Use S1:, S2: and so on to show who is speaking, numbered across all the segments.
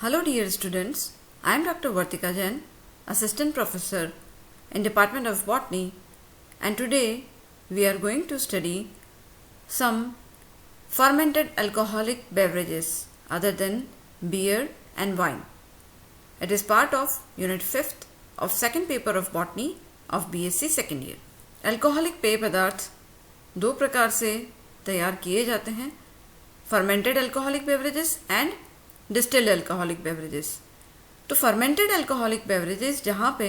S1: Hello dear students, I am Dr. Vartika Jain, Assistant Professor in Department of Botany, and today we are going to study some fermented alcoholic beverages other than beer and wine. It is part of Unit 5th of second paper of Botany of BSc second year. Alcoholic पेय पदार्थ दो प्रकार से तैयार किए जाते हैं, fermented alcoholic beverages and distilled alcoholic beverages. तो fermented alcoholic beverages जहाँ पे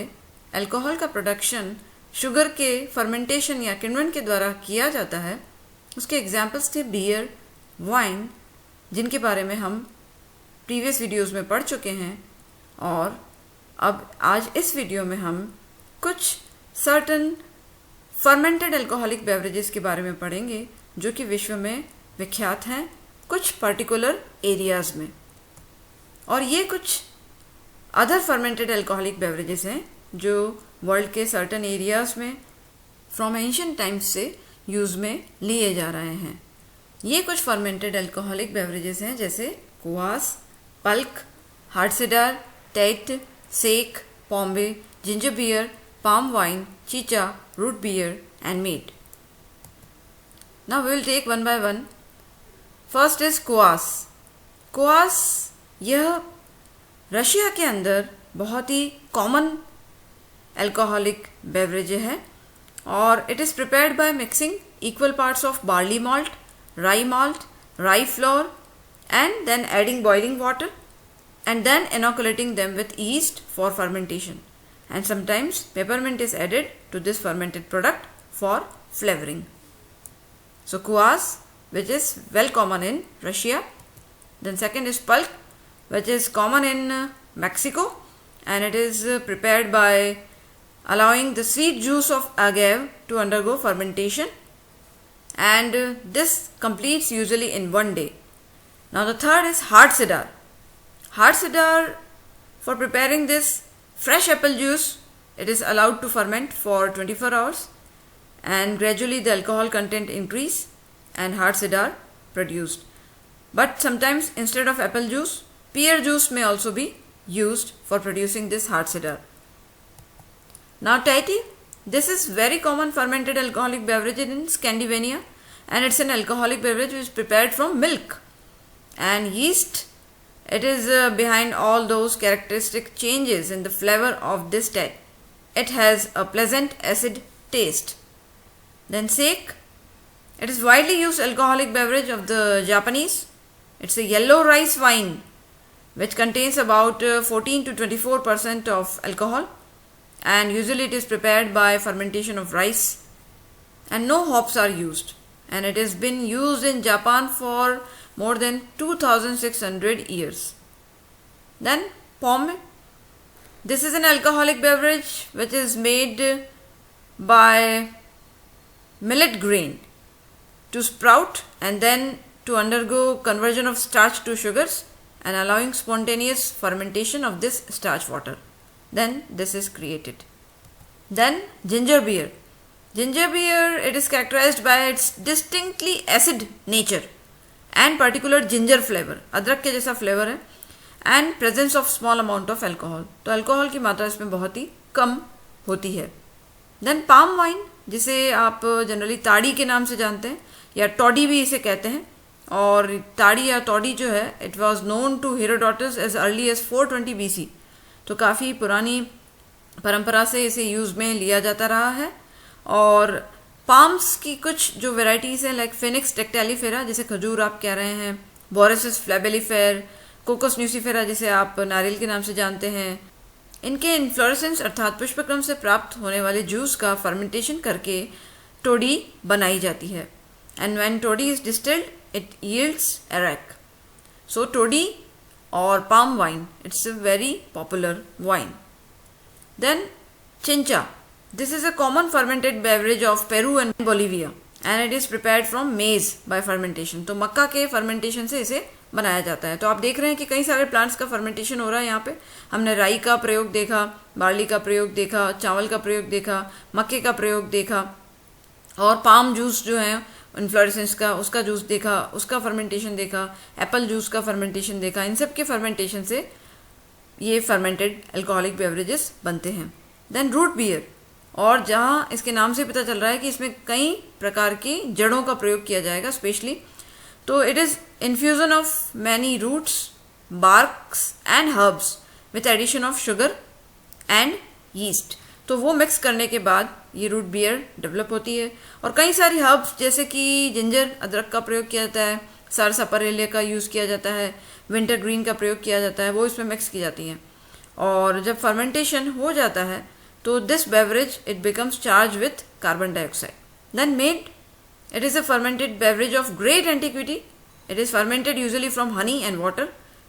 S1: अल्कोहल का प्रोडक्शन शुगर के फर्मेंटेशन या किण्वन के द्वारा किया जाता है, उसके एग्जाम्पल्स थे बियर, वाइन, जिनके बारे में हम प्रीवियस वीडियोस में पढ़ चुके हैं, और अब आज इस वीडियो में हम कुछ सर्टन फर्मेंटेड अल्कोहलिक बेवरेजेस के बारे में पढ़ेंगे जो कि विश्व में विख्यात हैं कुछ पर्टिकुलर एरियाज़ में। और ये कुछ अदर फर्मेंटेड अल्कोहलिक बेवरेजेस हैं जो वर्ल्ड के सर्टन एरियाज़ में फ्रॉम एंशिएंट टाइम्स से यूज़ में लिए जा रहे हैं। ये कुछ फर्मेंटेड अल्कोहलिक बेवरेजेस हैं जैसे कुआस, पल्क, हार्ड सिडार, टेट, sake, pombe, ginger beer, palm wine, chicha, root beer and mead. Now we will take one by one. First is कुआस. कुआस यह रशिया के अंदर बहुत ही कॉमन अल्कोहलिक बेवरेज है और it is prepared by mixing equal parts of barley malt, राई floor and then adding boiling water and then inoculating them with yeast for fermentation. And sometimes peppermint is added to this fermented product for flavoring. So kuas, which is well common in Russia. Then second is pulk, which is common in Mexico, and it is prepared by allowing the sweet juice of agave to undergo fermentation, and this completes usually in one day. Now the third is hard cider. Hard cider, for preparing this fresh apple juice, it is allowed to ferment for 24 hours and gradually the alcohol content increase and hard cider produced. But sometimes instead of apple juice, pear juice may also be used for producing this hard cider. Now Tahiti, this is very common fermented alcoholic beverage in Scandinavia, and it's an alcoholic beverage which is prepared from milk and yeast. It is behind all those characteristic changes in the flavor of this tea. It has a pleasant acid taste. Then sake. It is widely used alcoholic beverage of the Japanese. It's a yellow rice wine which contains about 14 to 24% of alcohol, and usually it is prepared by fermentation of rice and no hops are used, and it has been used in Japan for more than 2600 years. Then pomme. This is an alcoholic beverage which is made by millet grain to sprout and then to undergo conversion of starch to sugars and allowing spontaneous fermentation of this starch water. Then this is created. Then ginger beer. Ginger beer, it is characterized by its distinctly acid nature and particular ginger flavor, अदरक के जैसा flavour है, and presence of small amount of alcohol. तो alcohol की मात्रा इसमें बहुत ही कम होती है. Then palm wine, जिसे आप जनरली ताड़ी के नाम से जानते हैं या टॉडी भी इसे कहते हैं, और ताड़ी या टॉडी जो है it was known to Herodotus as early as 420 BC. तो काफ़ी पुरानी परंपरा से इसे यूज़ में लिया जाता रहा है. और पाम्स की कुछ जो वेराइटीज़ हैं लाइक फिनिक्स टेक्टेलिफेरा, जिसे खजूर आप कह रहे हैं, बोरेसिस फ्लेबेलिफेर, कोकोस न्यूसीफेरा जिसे आप नारियल के नाम से जानते हैं, इनके इन्फ्लोरेसेंस अर्थात पुष्पक्रम से प्राप्त होने वाले जूस का फर्मेंटेशन करके टोडी बनाई जाती है. And when toddy is distilled it yields arrack. So toddy और palm wine, it's a very popular wine. Then चिंचा. This is a common fermented beverage of Peru and Bolivia, and it is prepared from maize by fermentation. तो मक्का के fermentation से इसे बनाया जाता है. तो आप देख रहे हैं कि कई सारे प्लांट्स का fermentation हो रहा है. यहाँ पे हमने राई का प्रयोग देखा, बार्ली का प्रयोग देखा, चावल का प्रयोग देखा, मक्के का प्रयोग देखा, और पाम जूस जो है इन्फ्लोरेसेंस का, उसका जूस देखा, उसका फर्मेंटेशन देखा, एप्पल जूस का फर्मेंटेशन देखा. इन सब के फर्मेंटेशन से ये फर्मेंटेड अल्कोहलिक बेवरेजेस बनते हैं। देन रूट बियर, और जहाँ इसके नाम से पता चल रहा है कि इसमें कई प्रकार की जड़ों का प्रयोग किया जाएगा स्पेशली, तो it is infusion of many roots, barks and herbs with addition of sugar and yeast. तो वो मिक्स करने के बाद ये रूट बियर डेवलप होती है। और कई सारी हर्ब्स जैसे कि जिंजर, अदरक का प्रयोग किया जाता है, सारसापारेलिया का यूज़ किया जाता है, विंटर ग्रीन का प्रयोग किया जाता है, वो इसमें मिक्स की जाती हैं। और जब फर्मेंटेशन हो जाता है तो this beverage it becomes charge with carbon dioxide, then made it is a fermented beverage of great antiquity. It is fermented usually from honey and water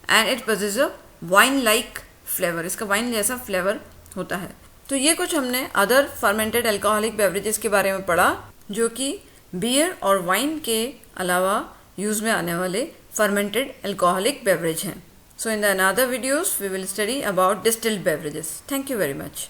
S1: and it possess a wine like flavour. इसका wine जैसा flavour होता है। तो ये कुछ हमने other fermented alcoholic beverages के बारे में पढ़ा, जो कि बियर और वाइन के अलावा यूज़ में आने वाले फर्मेंटेड अल्कोहलिक बेवरेज हैं। So in the another videos we will study about distilled beverages. Thank you very much.